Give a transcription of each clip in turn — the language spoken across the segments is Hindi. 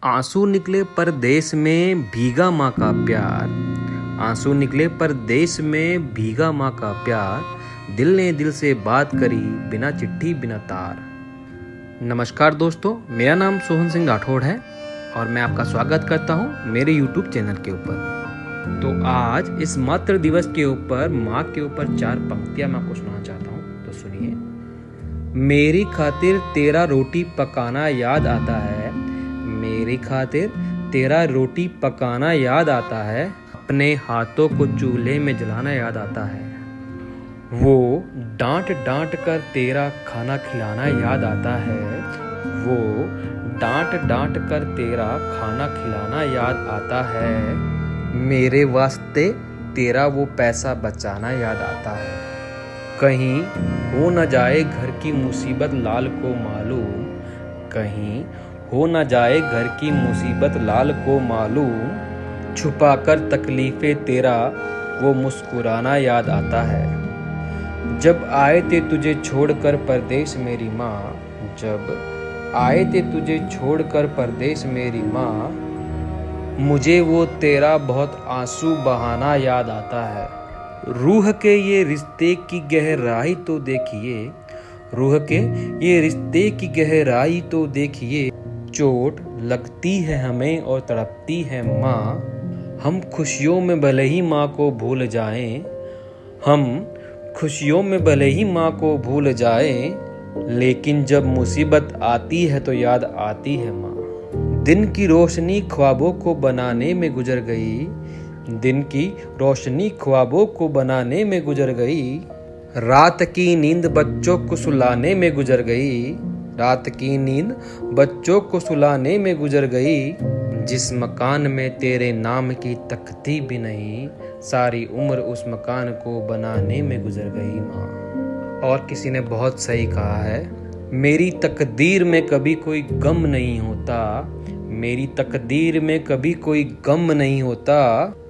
आंसू निकले परदेस में भीगा माँ का प्यार। आंसू निकले परदेस में भीगा माँ का प्यार। दिल ने दिल से बात करी बिना चिट्ठी बिना तार। नमस्कार दोस्तों, मेरा नाम सोहन सिंह राठौड़ है और मैं आपका स्वागत करता हूँ मेरे YouTube चैनल के ऊपर। तो आज इस मातृ दिवस के ऊपर माँ के ऊपर 4 पंक्तियाँ मैं आपको सुनाना चाहता हूँ, तो सुनिए। मेरी खातिर तेरा रोटी पकाना याद आता है, मेरी खातिर तेरा रोटी पकाना याद आता है, अपने हाथों को चूल्हे में जलाना याद आता है। वो डांट डांट कर तेरा खाना खिलाना याद आता है, वो डांट डांट कर तेरा खाना खिलाना याद आता है। मेरे वास्ते तेरा वो पैसा बचाना याद आता है। कहीं हो न जाए घर की मुसीबत लाल को मालूम, कहीं हो न जाए घर की मुसीबत लाल को मालूम, छुपाकर तकलीफें तेरा वो मुस्कुराना याद आता है। जब आए थे तुझे छोड़कर परदेस मेरी माँ, जब आए थे तुझे छोड़कर परदेस मेरी माँ, मुझे वो तेरा बहुत आंसू बहाना याद आता है। रूह के ये रिश्ते की गहराई तो देखिए, रूह के ये रिश्ते की गहराई तो देखिए, चोट लगती है हमें और तड़पती है माँ। हम खुशियों में भले ही माँ को भूल जाएं, हम खुशियों में भले ही माँ को भूल जाएं, लेकिन जब मुसीबत आती है तो याद आती है माँ। दिन की रोशनी ख्वाबों को बनाने में गुजर गई, दिन की रोशनी ख्वाबों को बनाने में गुजर गई, रात की नींद बच्चों को सुलाने में गुजर गई, रात की नींद बच्चों को सुलाने में गुजर गई। जिस मकान में तेरे नाम की तख्ती भी नहीं, सारी उम्र उस मकान को बनाने में गुजर गई माँ। और किसी ने बहुत सही कहा है, मेरी तकदीर में कभी कोई गम नहीं होता, मेरी तकदीर में कभी कोई गम नहीं होता,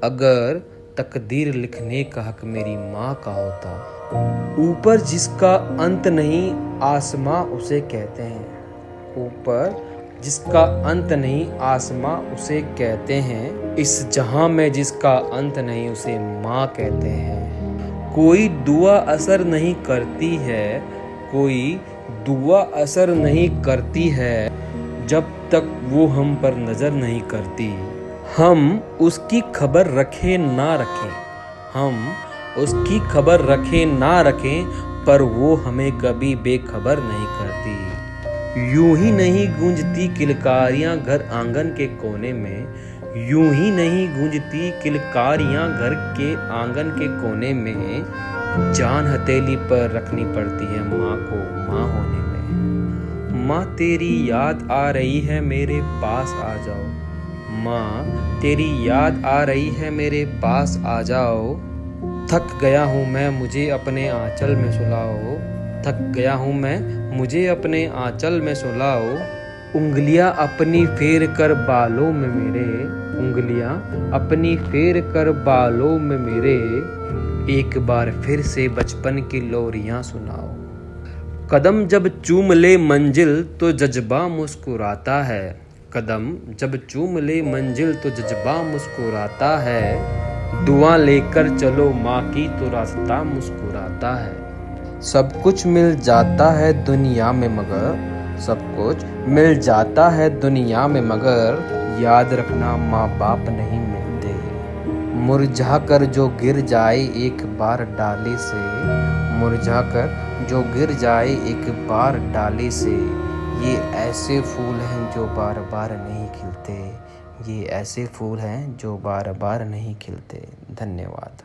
अगर तकदीर लिखने का हक मेरी माँ का होता। ऊपर जिसका अंत नहीं आसमां उसे कहते हैं, ऊपर जिसका अंत नहीं आसमां उसे कहते हैं, इस जहां में जिसका अंत नहीं उसे माँ कहते हैं। कोई दुआ असर नहीं करती है, कोई दुआ असर नहीं करती है, जब तक वो हम पर नजर नहीं करती। हम उसकी खबर रखें ना रखें, हम उसकी खबर रखें ना रखें, पर वो हमें कभी बेखबर नहीं करती। यूं ही नहीं गूंजती किलकारियां घर आंगन के कोने में, यूं ही नहीं गूंजती किलकारियां घर के आंगन के कोने में, जान हथेली पर रखनी पड़ती है माँ को माँ होने में। माँ तेरी याद आ रही है मेरे पास आ जाओ, माँ तेरी याद आ रही है मेरे पास आ जाओ। थक गया हूँ मैं मुझे अपने आंचल में सुलाओ, थक गया हूँ मैं मुझे अपने आंचल में सुलाओ। उंगलियाँ अपनी फेर कर बालों में मेरे, उंगलियाँ अपनी फेर कर बालों में मेरे, एक बार फिर से बचपन की लोरियाँ सुनाओ। कदम जब चूम ले मंजिल तो जज्बा मुस्कुराता है, कदम जब चूम ले मंजिल तो जज्बा मुस्कुराता है। दुआ लेकर चलो माँ की तो रास्ता मुस्कुराता है। सब कुछ मिल जाता है दुनिया में मगर, सब कुछ मिल जाता है दुनिया में मगर, याद रखना माँ बाप नहीं मिलते। मुरझा कर जो गिर जाए एक बार डाले से, मुरझा कर जो गिर जाए एक बार डाले से, ये ऐसे फूल हैं जो बार बार नहीं खिलते, ये ऐसे फूल हैं जो बार बार नहीं खिलते। धन्यवाद।